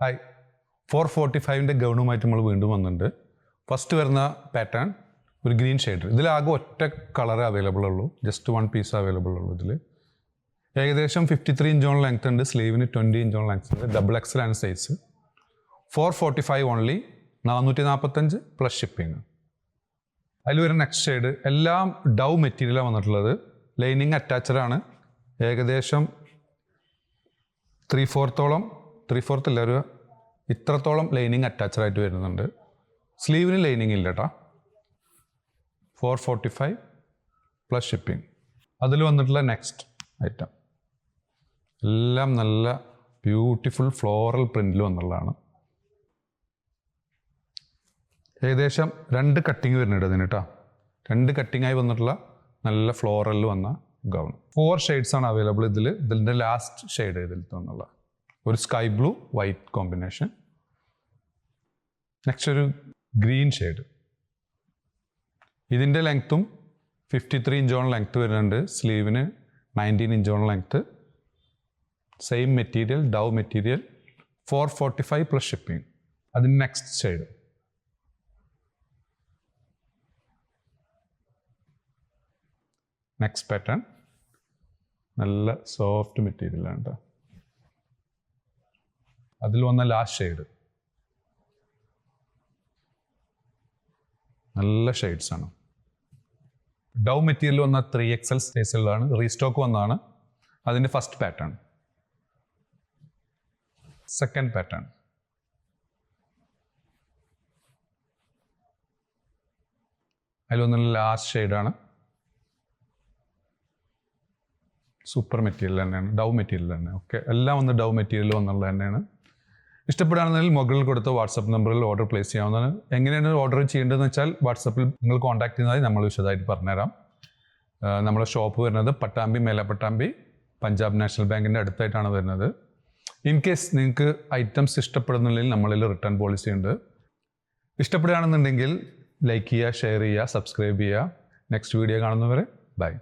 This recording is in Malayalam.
ഹായ് 445ൻ്റെ ഗൗണുമായിട്ട് നമ്മൾ വീണ്ടും വന്നിട്ടുണ്ട്. ഫസ്റ്റ് വരുന്ന പാറ്റേൺ ഒരു ഗ്രീൻ ഷെയ്ഡ്. ഇതിലാകെ ഒറ്റ കളർ അവൈലബിൾ ഉള്ളൂ, ജസ്റ്റ് 1 പീസ് അവൈലബിൾ ഉള്ളൂ. ഇതിൽ ഏകദേശം 53 ഇഞ്ചോളം ലെങ്ത് ഉണ്ട്, സ്ലീവിന് 20 ഇഞ്ചോളം ലെങ്ത് ഉണ്ട്, ഡബിൾ എക്സൽ ആണ് സൈസ്. 445 only, 445 plus shipping. അതിൽ വരുന്ന നെക്സ്റ്റ് ഷെയ്ഡ് എല്ലാം ഡൗ മെറ്റീരിയലാണ് വന്നിട്ടുള്ളത്. ലൈനിങ് അറ്റാച്ചഡാണ്. ഏകദേശം 3/4 ഇല്ല, ഒരു ഇത്രത്തോളം ലൈനിങ് അറ്റാച്ചഡ് ആയിട്ട് വരുന്നുണ്ട്. സ്ലീവിന് ലൈനിങ് ഇല്ല കേട്ടോ. 445 പ്ലസ് ഷിപ്പിംഗ്. അതിൽ വന്നിട്ടുള്ള നെക്സ്റ്റ് ഐറ്റം എല്ലാം നല്ല ബ്യൂട്ടിഫുൾ ഫ്ലോറൽ പ്രിന്റിൽ വന്നുള്ളതാണ്. ഏകദേശം 2 കട്ടിങ് വരുന്നുണ്ട് അതിന് കേട്ടോ. 2 കട്ടിങ്ങായി വന്നിട്ടുള്ള നല്ല ഫ്ലോറലിൽ വന്ന ഗൗൺ. 4 ഷെയ്ഡ്സ് ആണ് അവൈലബിൾ ഇതിൽ. ഇതിൻ്റെ ലാസ്റ്റ് ഷെയ്ഡ് ഇതിൽ തന്നുള്ള ഒരു sky blue white combination. Next ഒരു ഗ്രീൻ ഷെയ്ഡ്. ഇതിൻ്റെ ലെങ്ത്തും 53 ഇഞ്ചോളം ലെങ്ത്ത് വരുന്നുണ്ട്, സ്ലീവിന് 19 ഇഞ്ചോളം ലെങ്ത്ത്. സെയിം മെറ്റീരിയൽ, ഡൗ മെറ്റീരിയൽ. 445 plus shipping. അതിന് നെക്സ്റ്റ് ഷെയ്ഡ് നെക്സ്റ്റ് പാറ്റേൺ നല്ല സോഫ്റ്റ് മെറ്റീരിയലാണ് കേട്ടോ. അതിൽ വന്ന ലാസ്റ്റ് ഷെയ്ഡ് നല്ല ഷെയ്ഡ്സ് ആണ്. ഡൗ മെറ്റീരിയൽ വന്ന 3XL സൈസുകളാണ്, റീസ്റ്റോക്ക് വന്നതാണ്. അതിൻ്റെ ഫസ്റ്റ് പാറ്റേൺ. Second pattern. അതിൽ വന്ന ലാസ്റ്റ് ഷെയ്ഡാണ്. സൂപ്പർ മെറ്റീരിയൽ തന്നെയാണ്, ഡൗ മെറ്റീരിയൽ തന്നെ. ഓക്കെ, എല്ലാം വന്ന് ഡൗ മെറ്റീരിയൽ വന്നുള്ളത് തന്നെയാണ്. ഇഷ്ടപ്പെടുകയാണെന്നുണ്ടെങ്കിൽ മുകളിൽ കൊടുത്ത വാട്സപ്പ് നമ്പറിൽ ഓർഡർ പ്ലേസ് ചെയ്യാവുന്നതാണ്. എങ്ങനെയാണ് ഓർഡർ ചെയ്യേണ്ടതെന്ന് വെച്ചാൽ വാട്സപ്പിൽ നിങ്ങൾ കോൺടാക്ട് ചെയ്യുന്നതായി നമ്മൾ വിശദമായിട്ട് പറഞ്ഞുതരാം. നമ്മുടെ ഷോപ്പ് വരുന്നത് പട്ടാമ്പി, മേലപ്പട്ടാമ്പി, പഞ്ചാബ് നാഷണൽ ബാങ്കിൻ്റെ അടുത്തായിട്ടാണ് വരുന്നത്. ഇൻ കേസ് നിങ്ങൾക്ക് ഐറ്റംസ് ഇഷ്ടപ്പെടുന്നില്ലെങ്കിൽ നമ്മളിൽ റിട്ടേൺ പോളിസി ഉണ്ട്. ഇഷ്ടപ്പെടുകയാണെന്നുണ്ടെങ്കിൽ ലൈക്ക് ചെയ്യുക, ഷെയർ ചെയ്യുക, സബ്സ്ക്രൈബ് ചെയ്യുക. നെക്സ്റ്റ് വീഡിയോ കാണുന്നവരെ ബൈ.